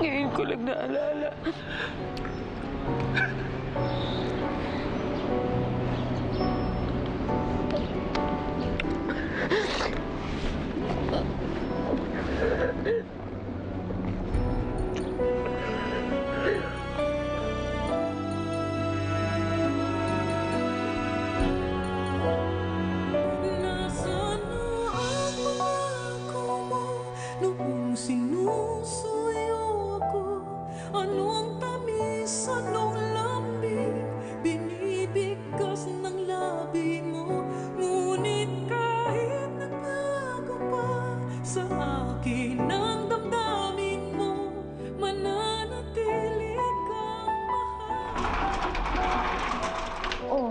Ngayon ko lang naalala. Sinusuyo ako, ano ang tamis, anong lambing, binibigkas ng labi mo. Ngunit kahit nagbago pa sa akin ang damdamin mo, mananatili kang mahal. Oh,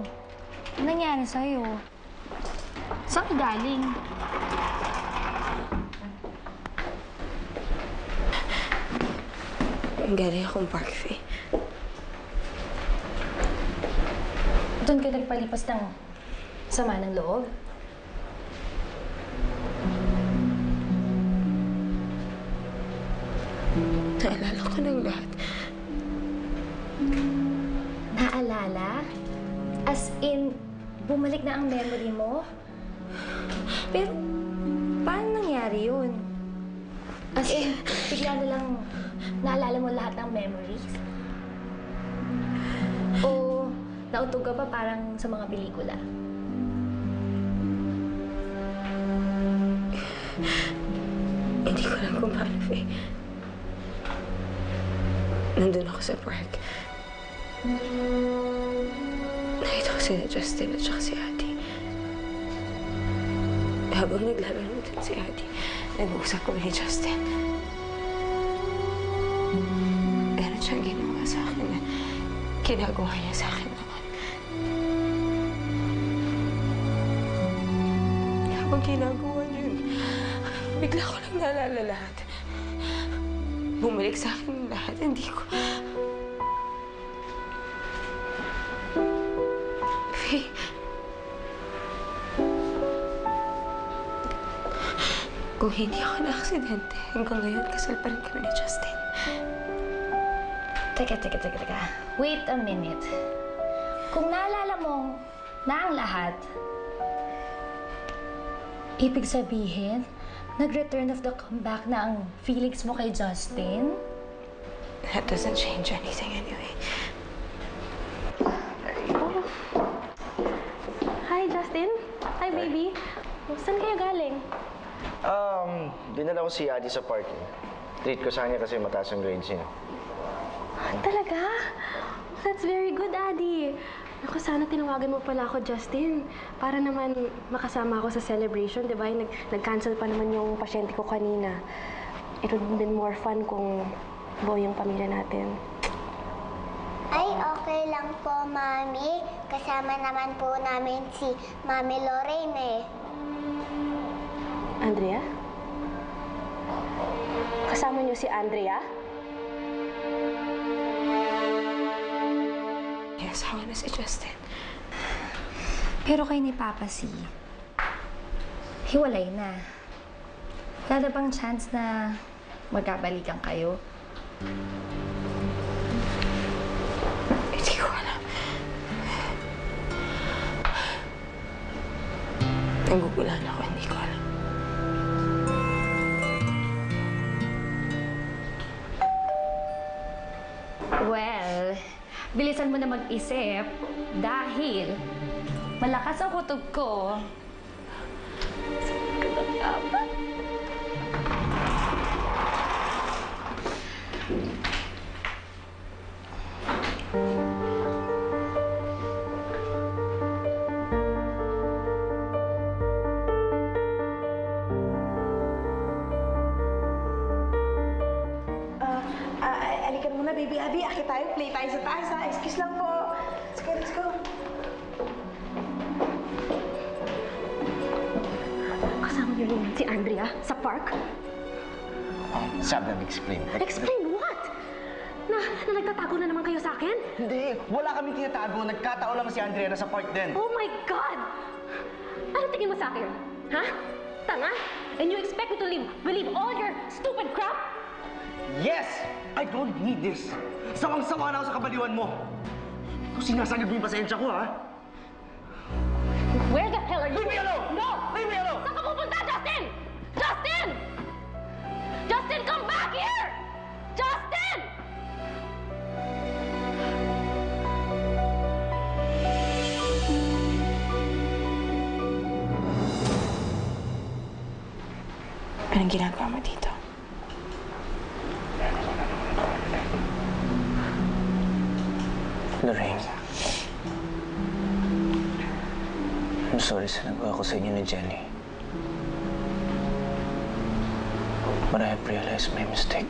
ano nangyari sa'yo? Saan ka galing? Galing akong Parkview. Doon ka nagpalipas ng sama ng loob? Naalala ko ng lahat. Naalala? As in, bumalik na ang memory mo? Pero, paano nangyari yun? As in, bigla na lang naalala mo lahat ng memories? O nautog ka pa parang sa mga pelikula? Hindi ko alam kung paano, Faye. Nandun ako sa park. Nakita ko sila Justin at saka si Ate. Habang naglalaro din si Ate, nag-uusap ko ni Justin. Meron siyang ginawa sa akin na ginagawa niya sa akin noon. Habang ginagawa niya yun, bigla ko lang naalala lahat. Bumalik sa akin lahat, hindi ko... Faye... Kung hindi ako na-aksidente, hanggang ngayon kasal pa rin kami ni Justin. Teka. Wait a minute. Kung naalala mo na ang lahat, ibig sabihin, nag-return of the comeback na ang feelings mo kay Justin? That doesn't change anything anyway. Oh. Hi, Justin. Hi, baby. Saan kayo galing? Dinala ko si Adi sa party. Treat ko sa kanya kasi mataas ang grades niya. Talaga? That's very good, Adi. Ako, sana tinawagan mo pala ako, Justin. Para naman makasama ako sa celebration, di ba? Nag-cancel pa naman yung pasyente ko kanina. It would have been more fun kung buo yung pamilya natin. Ay, okay lang po, Mami. Kasama naman po namin si Mami Lorraine eh. Andrea? Kasama niyo si Andrea? Yes, ako na si Justin. Pero kay ni Papa C, hiwalay na. Wala na bang chance na magkabalikan kayo? Hindi ko alam. Nagugulan ako, hindi ko alam. Well, bilisan mo na mag-isip dahil malakas ang kutob ko. Halika muna, baby Abby. Akit tayo, play tayo sa taas, ha? Excuse lang po. Let's go. Kasama niyo rin si Andrea sa park? Sabi na explain. Explain what? Na nagtatago na naman kayo sa akin? Hindi, wala kami tinatago. Nagkataon lang si Andrea na sa park din. Oh my God! Ano tingin mo sa akin? Ha? Tanga? And you expect me to believe all your stupid crap? Yes! I don't need this. Sawang-sawa na ako sa kabaliwan mo. Kung sinasagad mo yung pasensya ko, ha? Where the hell are you? Leave me alone! No! Leave me alone! Saan ka pupunta, Justin? Justin! Justin, come back here! Justin! Anong ginagawa mo dito? Lorraine, I'm sorry sa nagawa ko sa inyo ni Jenny. But I have realized my mistake.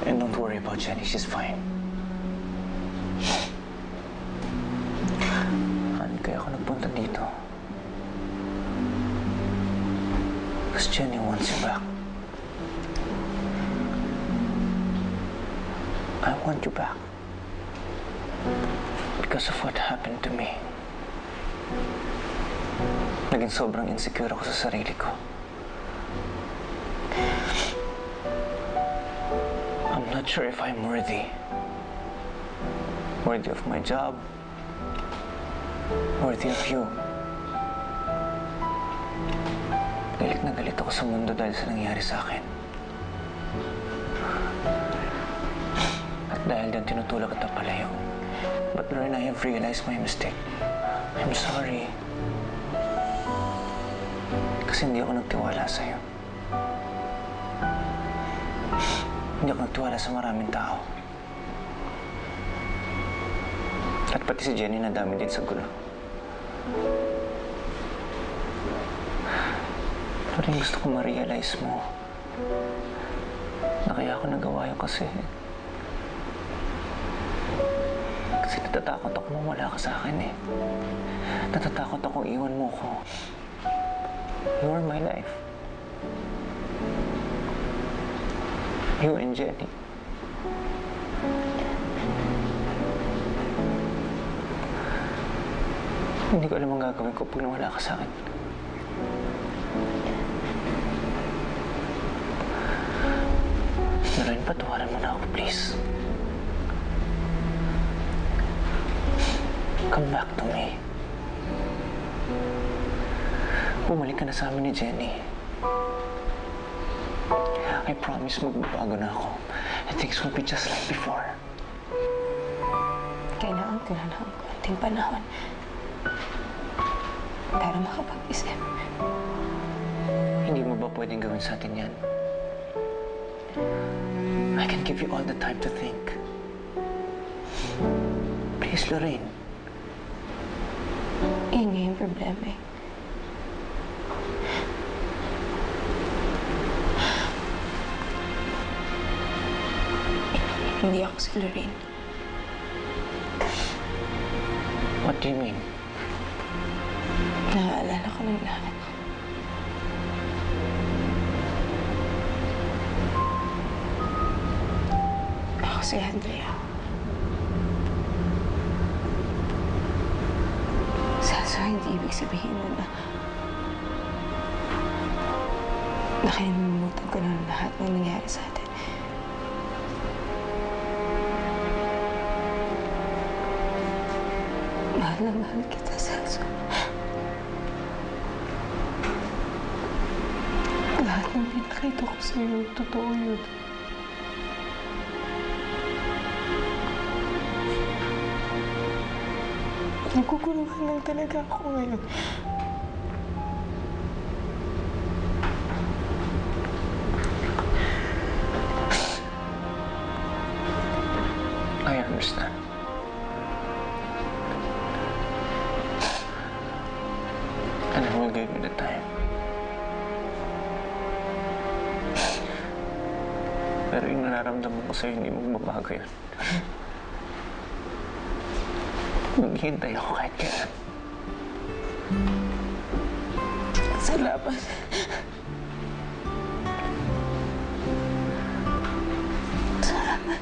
And don't worry about Jenny, she's fine. Han, kaya ako nagpunta dito. Because Jenny wants you back. I want you back. Because of what happened to me. Naging sobrang insecure ako sa sarili ko. I'm not sure if I'm worthy. Worthy of my job. Worthy of you. Galit na galit ako sa mundo dahil sa nangyari sa akin. At dahil din tinutulak at napalayo. But Lorraine, I have realized my mistake. I'm sorry. Kasi hindi ako nagtiwala sa'yo. Hindi ako nagtiwala sa maraming tao. At pati si Jenny nadami din sa gulo. Lorraine, gusto ko ma-realize mo na kaya ako nagawa yun kasi natatakot ako mawala ka sa akin eh. Natatakot akong iwan mo ko. You are my life. You and Jenny. Hindi ko alam ang gagawin ko pag nawala ka sa akin. Lorraine, patawaran mo na ako, please. Come back to me. Bumalik ka na sa amin ni Jenny. I promise magbabago na ako. And things will be just like before. Kailangan ko na ng konting panahon para makapag-isip. Hindi mo ba pwedeng gawin sa atin yan? I can give you all the time to think. Please, Lorraine. Yan nga yung problema eh. Hindi ako si Lorraine. What do you mean? Naaalala ko ng lahat. Ako si Andrea. So, hindi ibig sabihin na nakalimutan ko ng lahat ng nangyari sa atin. Mahal na mahal kita, Celso. Lahat ng pinakita ko sa'yo, totoo yun. Nagkukulungan lang talaga ako ngayon. I understand. And I will give you the time. Pero yung nararamdaman ko sa'yo, hindi magbabago yun. Maghihintay ako kahit kailan. Salamat. Salamat.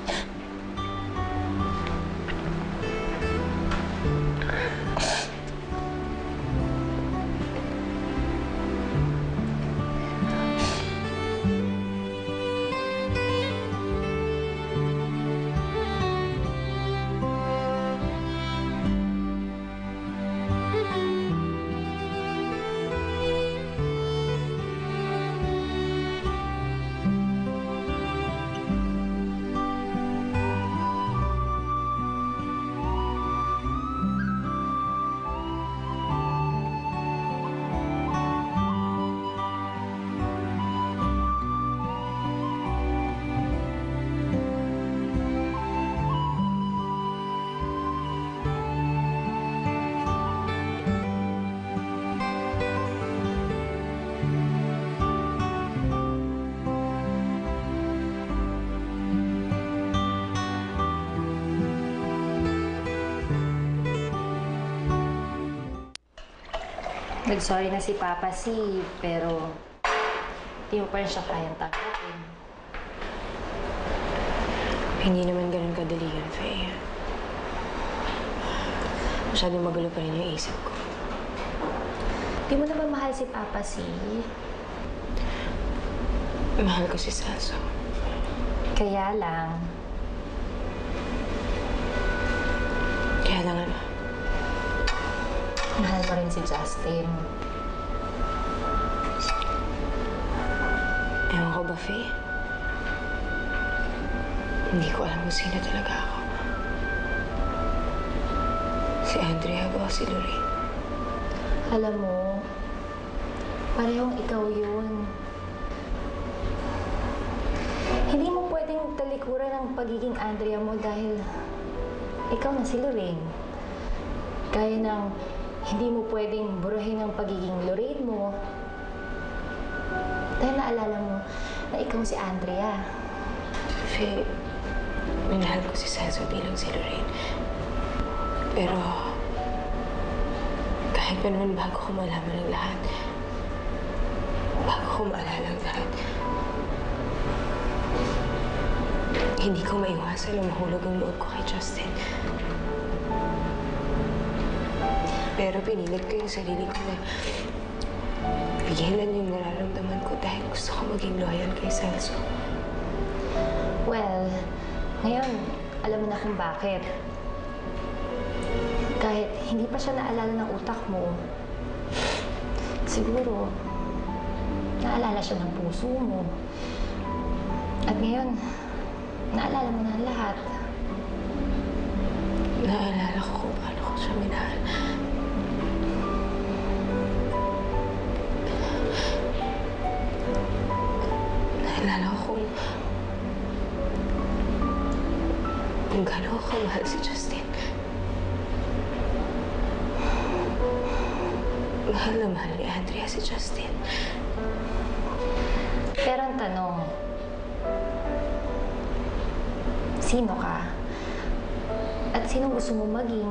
Nag-sorry na si Papa C, pero di mo pa rin siya kayang tanggapin. Hindi naman ganun kadali yun, Faye. Masyadong magulo pa rin yung isip ko. Di mo na ba mahal si Papa C? Mahal ko si Celso. Kaya lang, Ano? mahal mo rin si Justin. Ewan ko ba, Faye? Hindi ko alam kung sino talaga ako. Si Andrea ba o si Lorraine? Alam mo, parehong ikaw yun. Hindi mo pwedeng talikuran ang pagiging Andrea mo dahil ikaw na si Lorraine. Kaya nang hindi mo pwedeng burahin ang pagiging Lorraine mo dahil naalala mo na ikaw si Andrea. Faye, minahal ko si Celso bilang si Lorraine. Pero, kahit pa naman bago ko malaman ang lahat, bago ko maalala ang lahat, hindi ko maiwasan na mahulog ang loob ko kay Justin. Pero pinilit ko yung sarili ko na pigilan yung nararamdaman ko dahil gusto ko maging loyal kay Celso. Well, ngayon, alam mo na kung bakit. Kahit hindi pa siya naalala ng utak mo, siguro, naalala siya ng puso mo. At ngayon, naalala mo na ang lahat. Naalala ko kung paano ko siya minahal. Naalala ko kung gaano ko kamahal si Justin. Mahal na mahal ni Andrea si Justin. Pero ang tanong, sino ka? At sino gusto mo maging?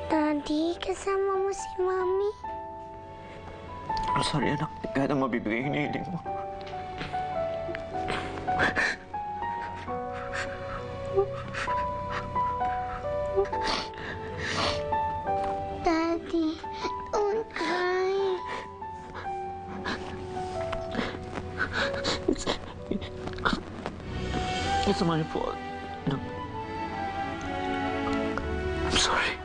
Daddy, kasama mo si Mami? I'm sorry, anak. Hindi ka na mabibigay yung hinihiling mo. Daddy, don't cry. It's my fault. No. I'm sorry.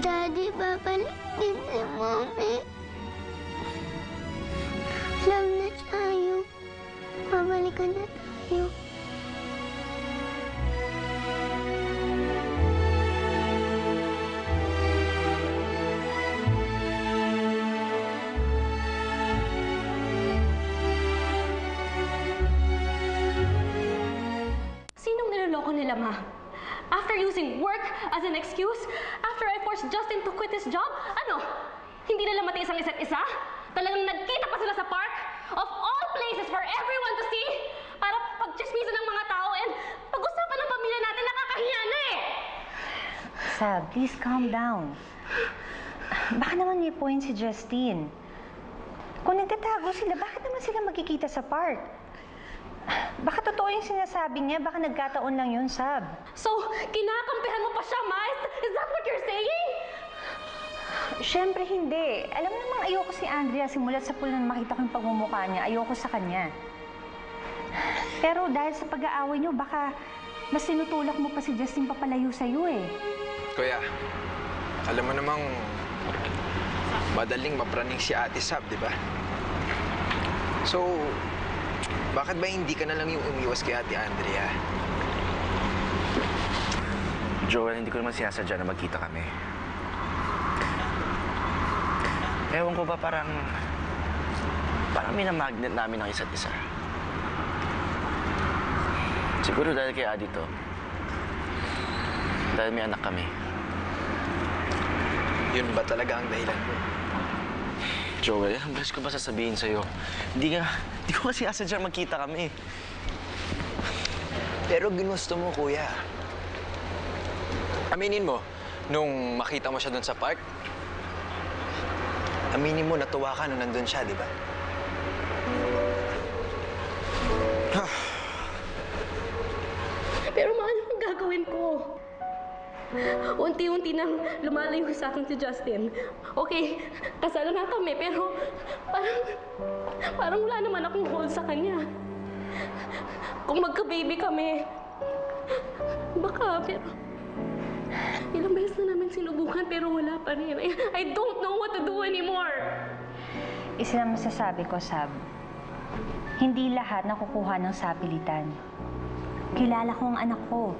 Daddy, babalik din si Mami. Love na tayo. Babalikan na tayo. Sinong niloloko nila, Ma? After using work as an excuse, after I forced Justin to quit his job, ano? Hindi nila matiis ang isa't isa? Talagang nagkita pa sila sa park? Of all places for everyone to see? Para pagchismisan ng mga tao and pag-usapan ng pamilya natin, nakakahiya na eh! Sab, please calm down. Baka naman may point si Justine. Kung nagtatago sila, bakit naman sila magkikita sa park? Baka totoo yung sinasabi niya, baka nagkataon lang yun, Sab. So, kinakampihan mo pa siya, Ma? Is that what you're saying? Siyempre hindi. Alam mo namang ayoko si Andrea simula sa pula na makita ko yung pagmumukha niya. Ayoko sa kanya. Pero dahil sa pag-aaway niyo, baka mas tinutulak mo pa si Justin papalayo sa'yo eh. Kuya, alam mo namang madaling mapraning si Ate Sab, di ba? So, bakit ba hindi ka na lang yung umiwas kay Ate Andrea? Joel, hindi ko naman sinasadya na magkita kami. Ewan ko ba parang minamagnet namin ang isa't isa. Siguro dahil kay Adi to. Dahil may anak kami. Yun ba talaga ang dahilan mo? Joel, ang beses ko ba sasabihin sa'yo? Hindi ko kasi asadya magkita kami. Pero ginusto mo, kuya. Aminin mo, nung makita mo siya doon sa park, aminin mo, natuwa ka nung nandun siya, di ba? Pero ano ang gagawin ko? Unti-unti nang lumalayo sa akin si Justin. Okay, kasal na kami, pero parang wala naman akong hold sa kanya. Kung magka-baby kami, baka, pero ilang beses na namin sinubukan, pero wala pa rin. I don't know what to do anymore. Isa na masasabi ko, Sab. Hindi lahat nakukuha ng sapilitan. Kilala ko ang anak ko.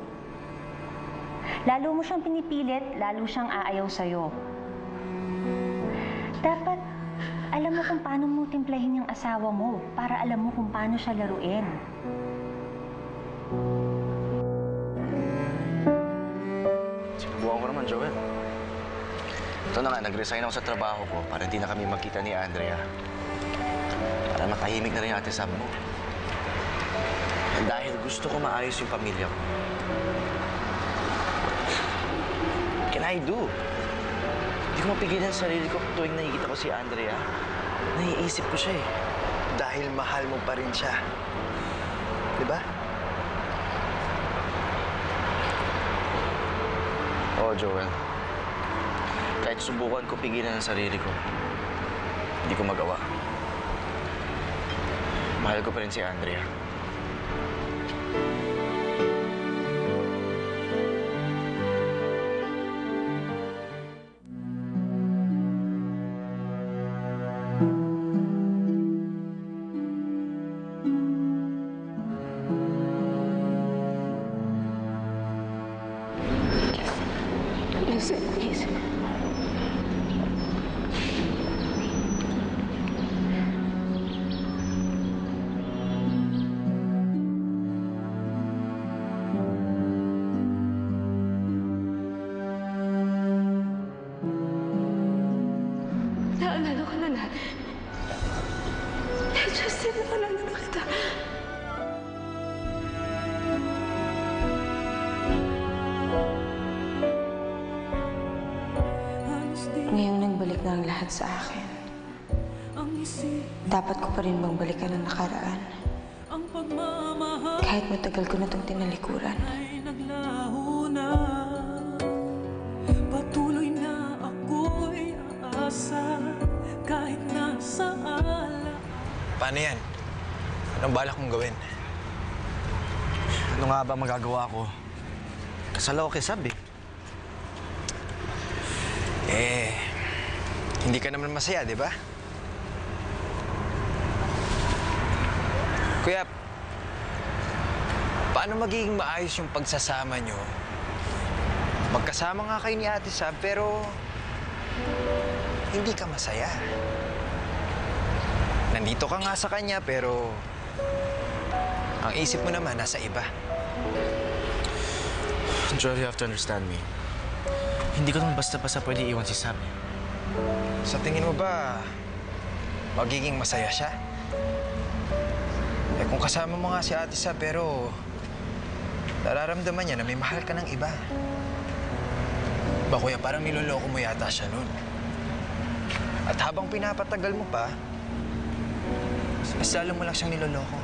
Lalo mo siyang pinipilit, lalo siyang aayaw sa'yo. Dapat alam mo kung paano mo timplahin yung asawa mo para alam mo kung paano siya laruin. Sinubukan ko naman, Joel. Ito na nga, nag-resign ako sa trabaho ko para hindi na kami magkita ni Andrea. Para matahimik na rin yung Ate Sab mo. And dahil gusto ko maayos yung pamilya ko, what can I do? Hindi ko mapigilan sa sarili ko tuwing nakikita ko si Andrea. Naiisip ko siya eh. Dahil mahal mo pa rin siya. Di ba? Oo, Joel. Kahit subukan ko pigilan ang sarili ko, hindi ko magawa. Mahal ko pa rin si Andrea. Listen, please. Naalala ko na lahat. Justin, naalala na kita. Ngayong nagbalik na ang lahat sa akin, dapat ko pa rin bang balikan ang nakaraan? Kahit matagal ko na itong tinalikuran. Patuloy na ako'y aasa kahit nasa ala. Paano yan? Anong balak mong gawin? Ano nga ba magagawa ko? Kasal ako kay Sab eh. Hindi ka naman masaya, di ba? Kuya, paano magiging maayos yung pagsasama nyo? Magkasama nga kayo ni Ate Sab, pero hindi ka masaya. Nandito ka nga sa kanya, pero ang isip mo naman nasa iba. Joel, you have to understand me. Hindi ko naman basta-basta pwede iwan si Sab. Sa tingin mo ba, magiging masaya siya? Eh kung kasama mo nga si Ate Sab, pero nararamdaman niya na may mahal ka ng iba. Ba kuya, parang niloloko mo yata siya nun. At habang pinapatagal mo pa, mas lalo mo lang siyang niloloko.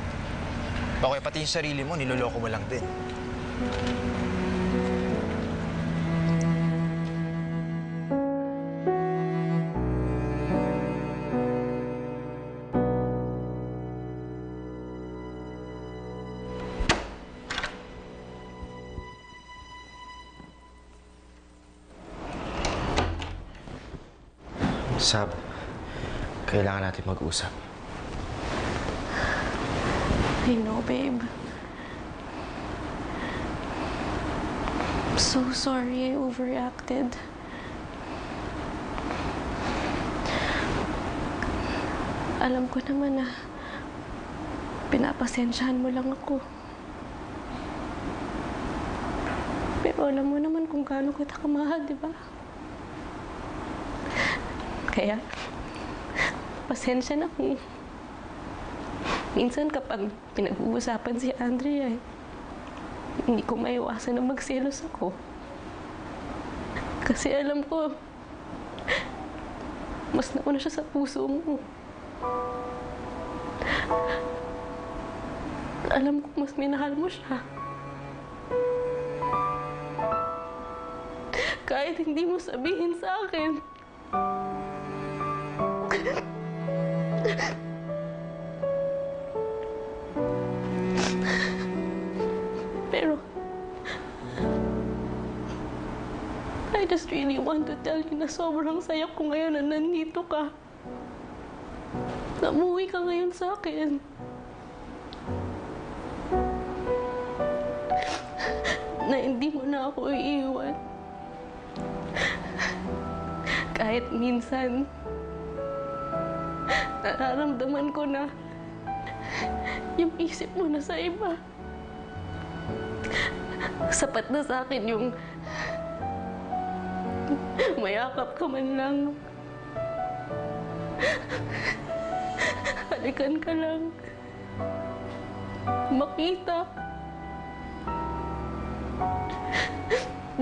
Ba kuya, pati yung sarili mo, niloloko mo lang din. Sab, kailangan natin mag-usap. I know, babe. I'm so sorry I overreacted. Alam ko naman na pinapasensyahan mo lang ako. Pero alam mo naman kung gaano kita kamahal, di ba? Kaya, pasensya na kung minsan kapag pinag-uusapan si Andrea, hindi ko maiwasan na magselos ako. Kasi alam ko, mas nauna siya sa puso mo. Alam ko mas minahal mo siya. Kahit hindi mo sabihin sa akin. Pero, I just really want to tell you na sobrang saya ko ngayon na nandito ka. Namuwi ka ngayon sa akin. Na hindi mo na ako iiwan. Kahit minsan, nararamdaman ko na yung isip mo na sa iba. Sapat na sa akin yung mayakap ka man lang. Halikan ka lang. Makita.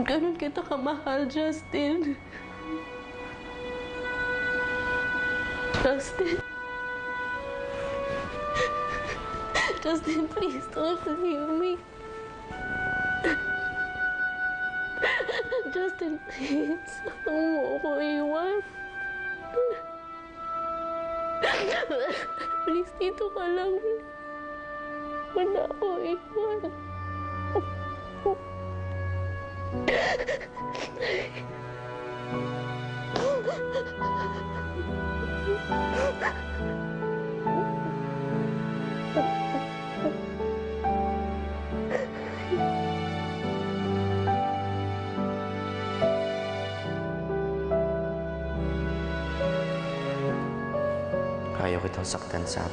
Ganun kita kamahal, Justin. Justin. Justin, please don't leave me. Justin, please. Huwag mo ako iwan. Please, dito ka lang. Wala ako iwan. Ayaw kitang saktan, Sam.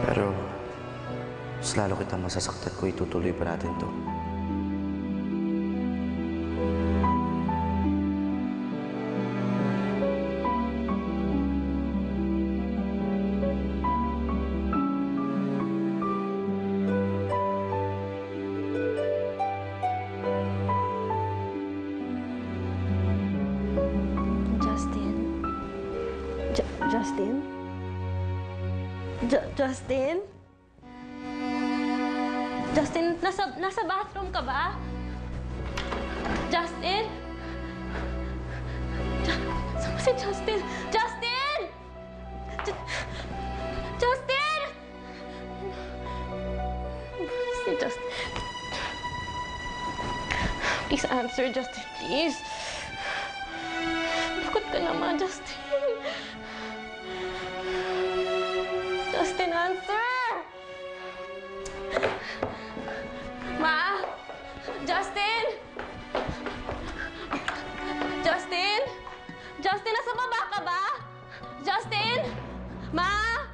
Pero, mas lalo kitang masasaktan kung itutuloy pa natin to. Justin? Justin? Justin, nasa bathroom ka ba? Justin? Saan ba si Justin? Justin! Justin! Si Justin. Please answer, Justin, please. Bakit ka naman, Justin? Justin, answer! Ma? Justin? Justin? Justin, nasa baba ka ba? Justin? Ma?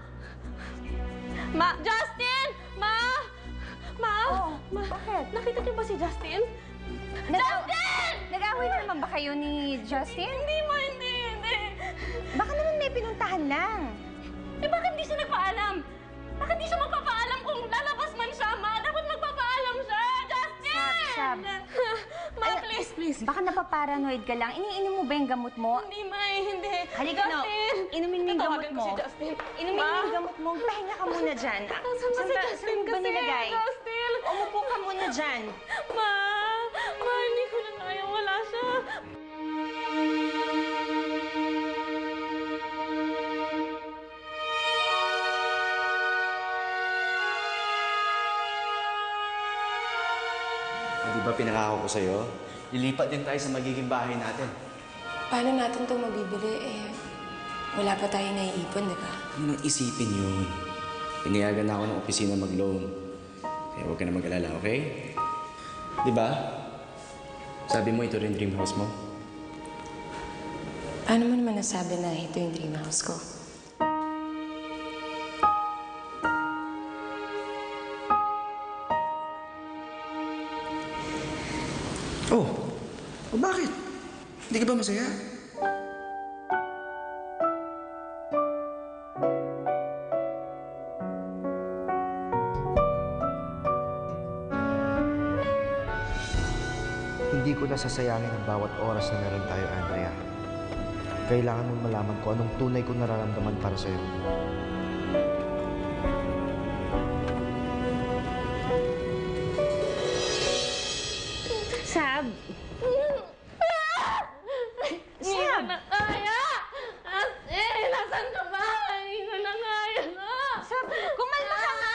Ma? Justin? Ma? Ma? Oh, bakit? Nakita niyo ba si Justin? Justin! Nag-away na naman ba kayo ni Justin? Hindi, Ma. Hindi. Baka naman may pinuntahan lang. Eh, bakit di siya nagpaalam? Bakit di siya magpapaalam kung lalabas man siya, Ma? Dapat magpapaalam siya! Justin! Sab. Ma, please. Baka napaparanoid ka lang. Iniinom mo ba yung gamot mo? Hindi, Ma, hindi. Halika na. Justin! Inumin mo yung gamot Tatawagan mo. ko si Justin. Inumin mo yung gamot mo. Pahinga ka muna dyan. Nasaan ba si Justin Saan ba kasi? nilagay? Justin! Umupo ka muna dyan. Ma, hindi ko na kaya. Wala siya. Di ba pinangako ko sa'yo? Lilipat din tayo sa magiging bahay natin. paano natin ito mabibili? Wala pa tayo naiipon, di ba? Ano nang isipin yun? Pinayagan na ako ng opisina mag-loan. Kaya huwag ka na mag-alala, okay? Di ba? Sabi mo ito rin dream house mo? Paano mo naman nasabi na ito yung dream house ko? Oh! O bakit? Hindi ka ba masaya? Hindi ko nasasayangin ang bawat oras na meron tayo, Andrea. Kailangan mong malaman ko anong tunay kong nararamdaman para sa'yo. Sab! Hindi ko na kaya! Nasaan ka ba? Hindi ko na kaya na! Sab, kumalma ka nga!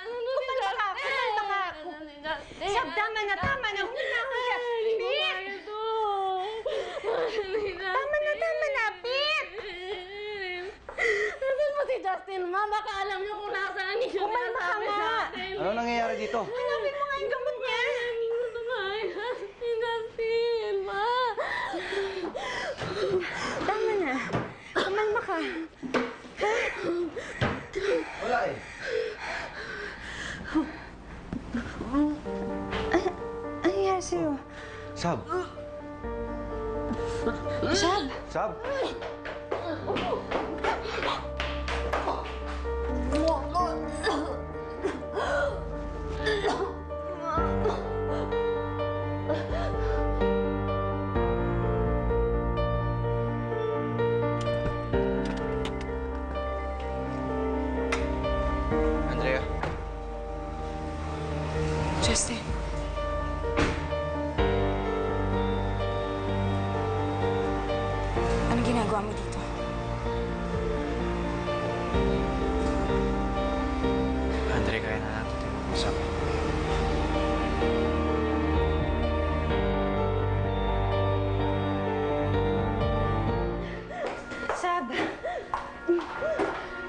Kumalma ka! Kumalma ka! Sab, tama na! Huli na ako dyan! Pete! Tama na, Pete! Nasaan mo si Justin, ma? Baka alam niyo kung nasaan niyo. Kumalma ka nga! Ano nangyayari dito? Hanapin mo nga yung gamot niya! Hindi ko na kaya. Si Justin, ma! Tama na. Kumalma ka. Wala eh. Ano nangyari sa'yo? Sab! Sab! Sab! Andrea? Justin. Anong ginagawa mo dito? Andrea, kaya na natin ito mag-usap. Sab!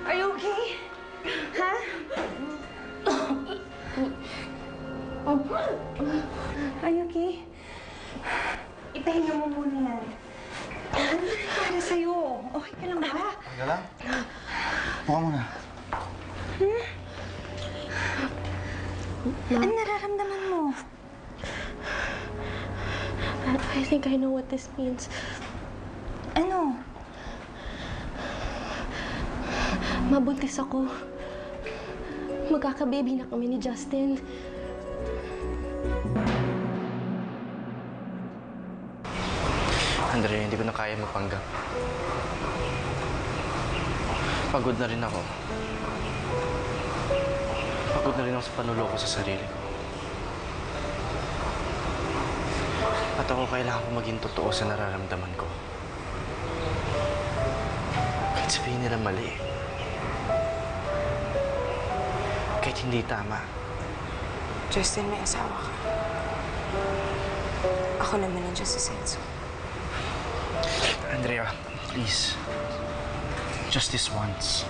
Are you okay? Ha? Are you okay? Ipahinga mo muna yan. Ano nangyari sa'yo? Okay ka lang ba? Teka lang. Buka muna. Ano nararamdaman mo? I think I know what this means. Ano? Mabuntis ako. Magkaka-baby na kami ni Justin. Andrea, hindi ko na kaya mapanggap. Pagod na rin ako. Pagod na rin ako sa panuloko sa sarili ko. At ako kailangan ko maging totoo sa nararamdaman ko. Kahit sabihin nila mali. Kahit hindi tama. Justin, may asawa ka. Ako naman ang Diyos sa senso. Andrea, please. Just this once.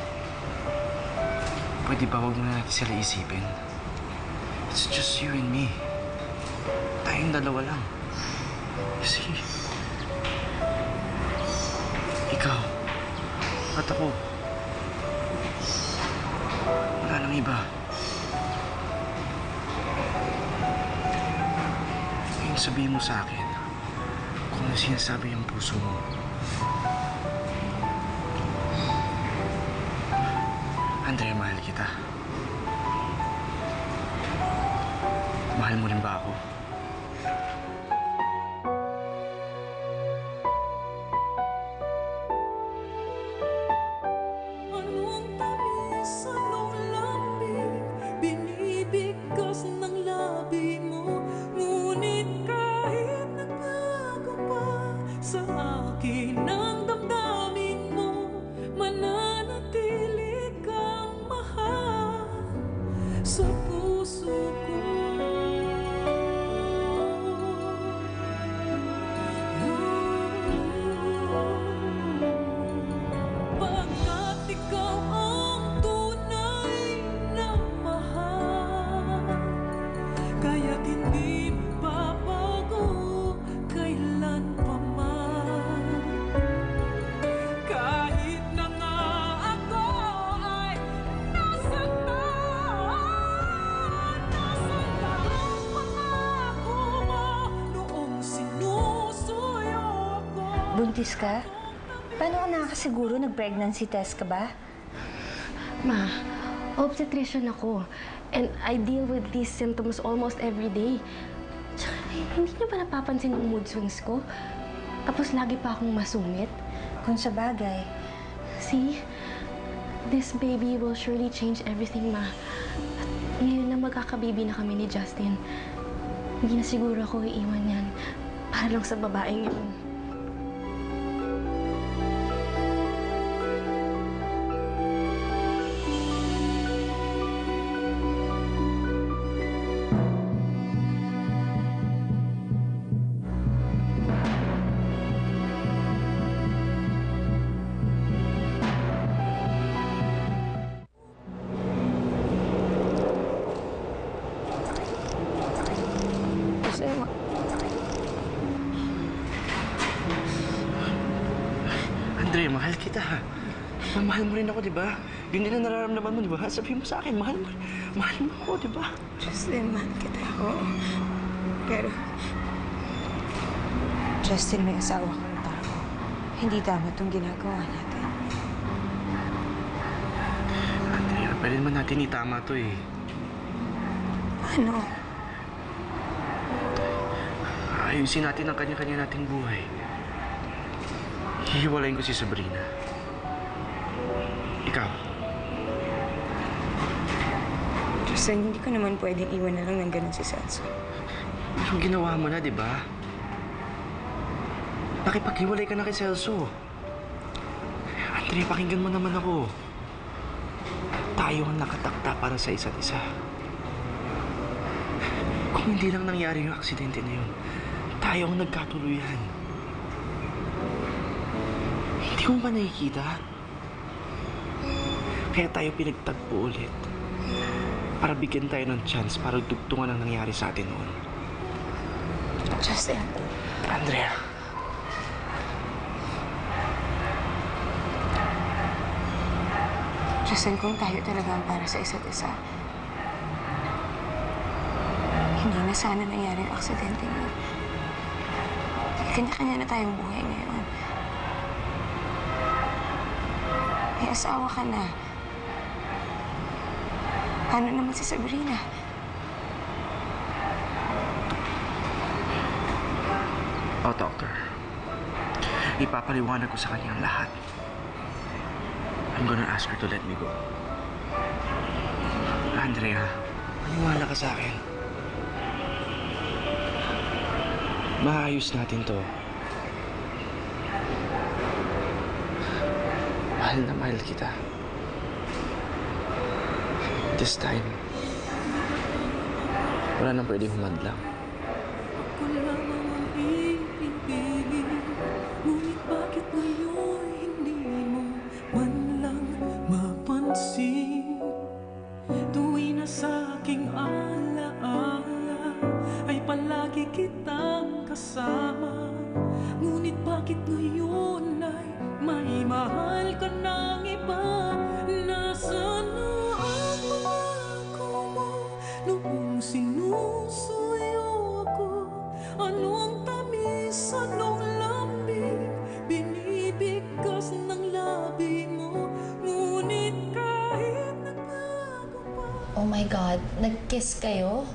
Pwede ba wag na natin sila isipin? It's just you and me. Tayong dalawa lang. Kasi... ikaw at ako. Wala nang iba. Ngayon sabihin mo sa akin kung ano sinasabi yung puso mo. Andrea, mahal kita. Mahal mo rin ba ako? Anong tamis, anong lambing, binibigkas ng labi mo. Ngunit kahit nagbago pa sa akin ang damdamin mo, mananatili kang mahal sa puso ko. Buntis ka? Paano ka nakakasiguro? Nag-pregnancy test ka ba? Ma, obstetrician ako. And I deal with these symptoms almost every day. Tsaka, hindi niyo ba napapansin yung mood swings ko? Tapos lagi pa akong masungit. Kung sa bagay. See? This baby will surely change everything, Ma. At ngayon na magkakababy na kami ni Justin, hindi na siguro ako iiwan yan para lang sa babaeng yun. Andre, mahal kita. Mahal mo rin ako, di ba? Yun din ang nararamdaman mo, di ba? Sabihin mo sa akin, mahal mo ako, di ba? Justin, mahal kita. Oo. Pero, Justin, may asawa kang tao. Hindi tama itong ginagawa natin. Andrea, pwede naman natin itama to eh. Ano? Ayusin natin ang kanya-kanya nating buhay. Hihiwalayin ko si Sabrina. Ikaw. Justin, hindi ko naman pwedeng iwan na lang ng ganun si Celso. Pero ginawa mo na, di ba? Nakipaghiwalay ka na kay Celso. Andre, pakinggan mo naman ako. Tayo ang nakatakda para sa isa't isa. Kung hindi lang nangyari yung aksidente na yun, tayo ang nagkatuluyan. Hindi mo ba nakikita? Kaya tayo pinagtagpo ulit. Para bigyan tayo ng chance para dugtungan ang nangyari sa atin noon. Justin. Andrea. Justin, kung tayo talaga ang para sa isa't isa, hindi na sana nangyari yung aksidente mo. Kanya-kanya na tayong buhay ngayon. May asawa ka na. Paano naman si Sabrina? Oh, Doctor. Ipapaliwanag ko sa kanya ang lahat. I'm gonna ask her to let me go. Andrea, maniwala ka sa akin. Maayos natin to. Mahal na mahal kita. This time, wala nang pwedeng humadlang. Ako lamang ang iibigin, ngunit bakit ngayon hindi mo man lang mapansin? Tuwi na sa aking alaala ay palagi kitang kasama, ngunit bakit ngayon ay may mahal ka ng iba? Nasaan na ang pangako mo noong sinusuyo ako? Ano ang tamis, anong lambing binibigkas ng labi mo? Ngunit kahit nagbago pa. Oh my God, nag-kiss kayo?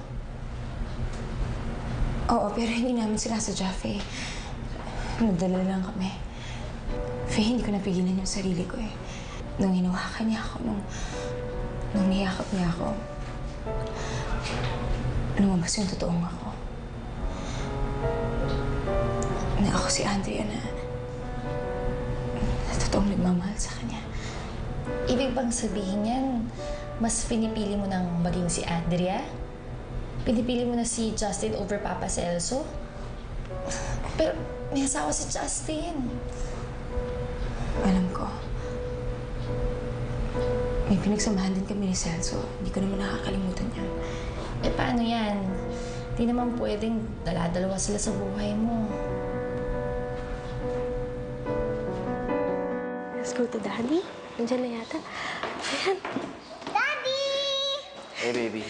Oo, pero hindi namin sinasadya, Faye. Nadala lang kami. Faye, hindi ko napigilan yung sarili ko eh. Nung hinawakan niya ako, nung niyakap niya ako, lumabas yung totoong ako. Na ako si Andrea na totoong nagmamahal sa kanya. Ibig bang sabihin yan, mas pinipili mo nang maging si Andrea? Pinipili mo na si Justin over Papa Celso? Pero may asawa si Justin. Alam ko. May pinagsamahan din kami ni Celso. Hindi ko naman nakakalimutan yan. Eh paano yan? Di naman pwedeng dala-dalawa sila sa buhay mo. Let's go to Daddy. Nandiyan na yata. Ayan. Daddy! Hey, baby.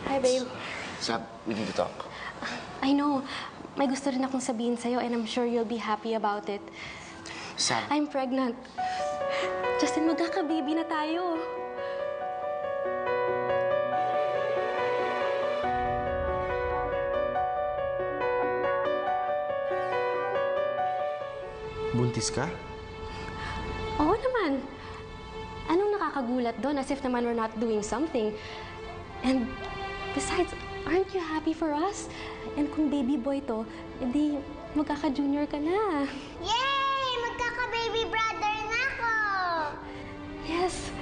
Hi, babe. Sab, we need to talk. I know. May gusto rin akong sabihin sa'yo and I'm sure you'll be happy about it. Sam. I'm pregnant. Justin, magkaka-baby na tayo. Buntis ka? Oo naman. Anong nakakagulat doon as if naman we're not doing something? And besides, aren't you happy for us? And kung baby boy to, edi magkaka-junior ka na. Yay! Magkaka-baby brother na ako! Yes.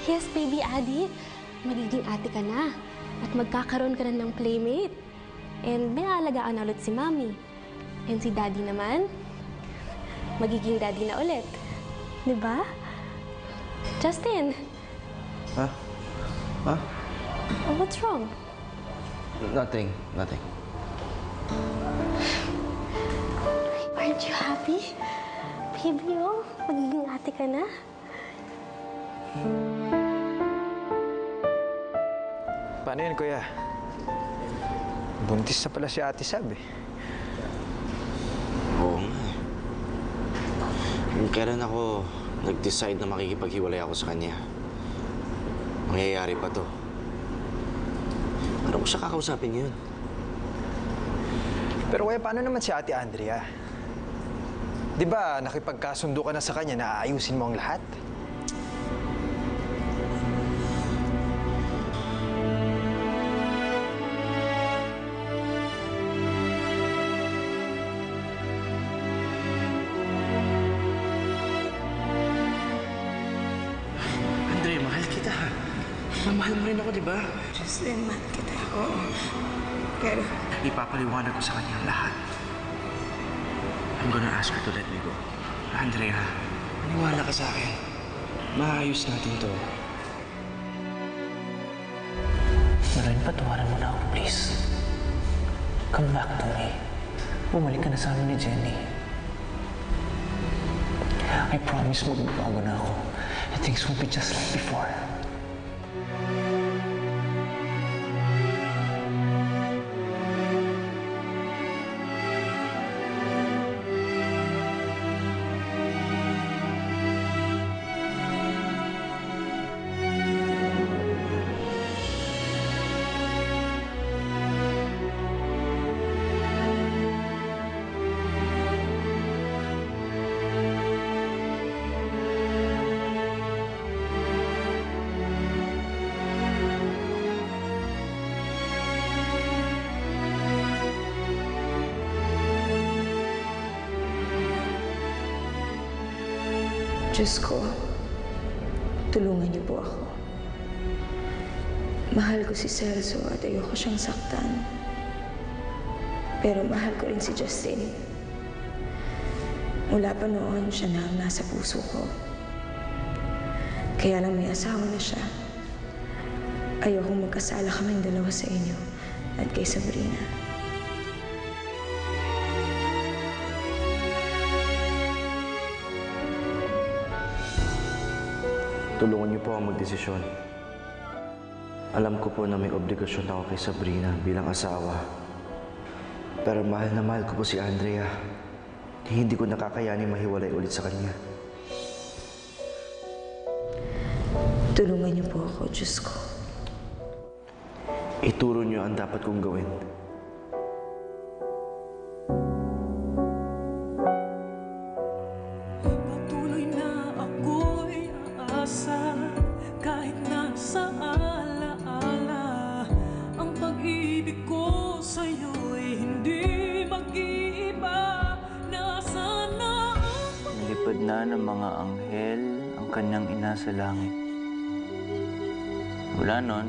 Yes, baby Adi. Magiging ate ka na. At magkakaroon ka na ng playmate. And may aalagaan na ulit si Mommy. And si Daddy naman, magiging daddy na ulit. Diba? Justin! Ha? Ha? Oh, what's wrong? Nothing. Nothing. Aren't you happy? Baby, oh, magiging ate ka na. Paano yan, kuya? Buntis na pala si Ate Sab eh. Oo nga eh. Kung kailan ako nag-decide na makikipaghiwalay ako sa kanya, mangyayari pa to. Ano ko siya kakausapin yun? Pero kuya, paano naman si Ate Andrea? Di ba nakipagkasundo ka na sa kanya na aayusin mo ang lahat? Andre, mahal kita. Mahal mo rin ako, di ba? Justin, mahal kita. Oo. Pero Ipapaliwanag ko sa kanya lahat. I'm gonna ask her to let me go. Andrea, maniwala ka sa akin. Maayos natin to. Marlene, patawaran mo na ako, please. Come back to me. Bumalik ka na sa amin ni Jenny. I promise magbabago na ako. And things will be just like before. Diyos ko, tulungan niyo po ako. Mahal ko si Celso at ayoko siyang saktan. Pero mahal ko rin si Justin. Mula pa noon, siya na ang nasa puso ko. Kaya lang may asawa na siya. Ayokong magkasala kaming dalawa sa inyo at kay Sabrina. Tulungan niyo po ang magdesisyon. Alam ko po na may obligasyon ako kay Sabrina bilang asawa. Pero mahal na mahal ko po si Andrea. Hindi ko nakakayanin mahiwalay ulit sa kanya. Tulungan niyo po ako, Diyos ko. Ituro niyo ang dapat kong gawin. Patuloy na ako'y aasa kahit nasa alaala. Ang pag-ibig ko sa'yo'y hindi mag-iiba. Nasaan na ang Nilipad na ng mga anghel ang kanyang ina sa langit. Mula noon,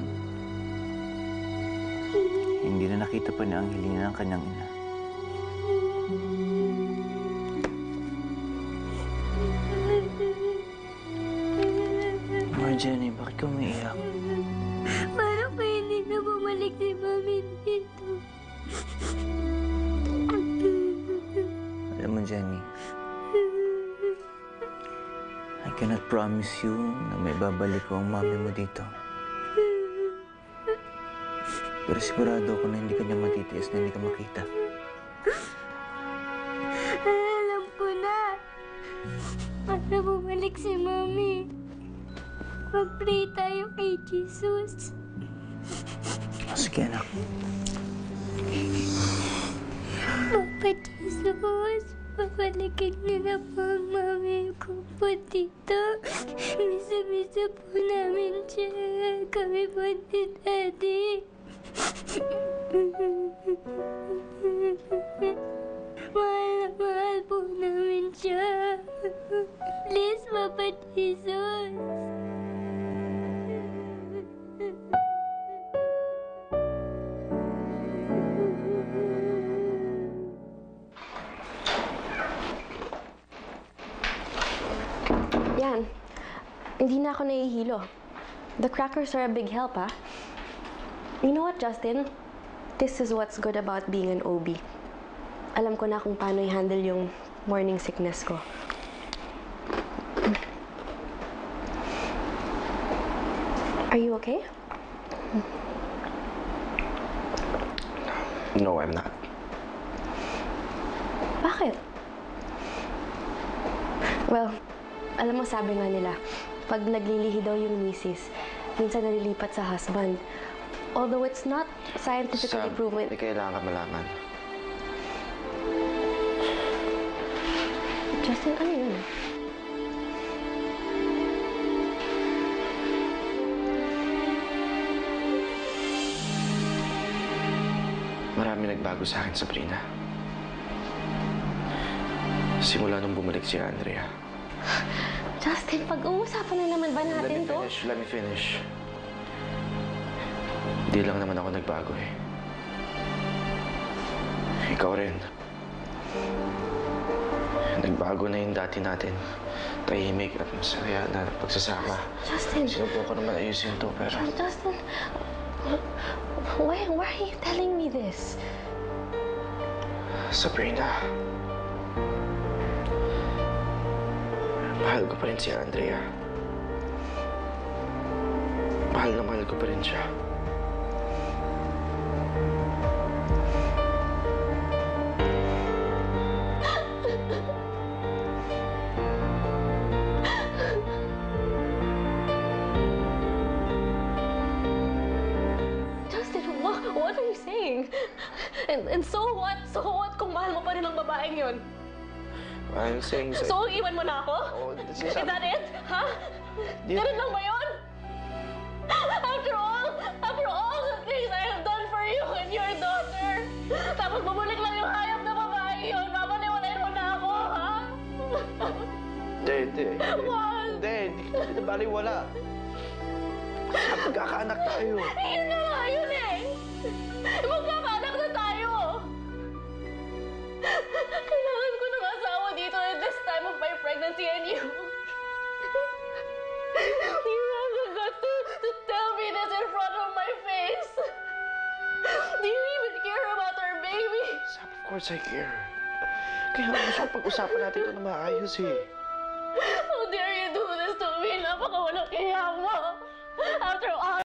hindi na nakita pa ni Angelina ang kanyang ina. Jenny, bakit ka umiiyak? Parang hindi na bumalik si Mami dito. Alam mo, Jenny, I cannot promise you na may babalik ko ang mami mo dito. Pero sigurado ako na hindi ka niya matitiis na hindi ka makita. Alam ko na. Para bumalik si Mami. Mag-pray tayo kay Jesus. Sige, anak. Papa Jesus, babalikin niyo na po ang Mami ko po dito. Misa-misa po namin siya. Kami po ni Daddy. Mahal na mahal po namin siya. Please, Papa Jesus. Yan. Hindi na ako nahihilo. The crackers are a big help, ah. You know what, Justin? This is what's good about being an OB. Alam ko na kung paano i-handle yung morning sickness ko. Are you okay? No, I'm not. Bakit? Well, alam mo, sabi nga nila, pag naglilihi daw yung misis, minsan nalilipat sa husband. Although it's not scientifically proven. May kailangan ka malaman. Justin, ano yun? Marami nagbago sa akin, Sabrina. Simula nung bumalik si Andrea. Justin, pag-uusapan na naman ba natin to? Let me finish. Di lang naman ako nagbago eh. Ikaw rin. Nagbago na yung dati natin. Tahimik at masaya na pagsasama. Justin! Sinubukan naman ayusin to, pero... Justin! Why are you telling me this? Sabrina. Mahal ko pa rin si Andrea. Mahal na mahal ko pa rin siya. What are you saying? And so what? So what kung mahal mo pa rin ang babaeng yun? I'm saying that... So, iwan mo na ako? Oh, Is that it? Ha? Ganun lang ba yun? After all the things I have done for you and your daughter, tapos bumalik lang yung hayop na babae yun, mapaniwalayin mo na ako, ha? Hindi. What? Hindi na baliwala. Magkakaanak tayo. Yun na nga yun eh! Magkakaanak na tayo! Kailangan ko ng asawa dito at this time of my pregnancy and you... You have the guts to tell me this in front of my face! Do you even care about our baby? Sam, of course I care. Kaya gusto ko pag-usapan natin ito na maayos eh. How dare you do this to me? Napakawalang iya mo! After all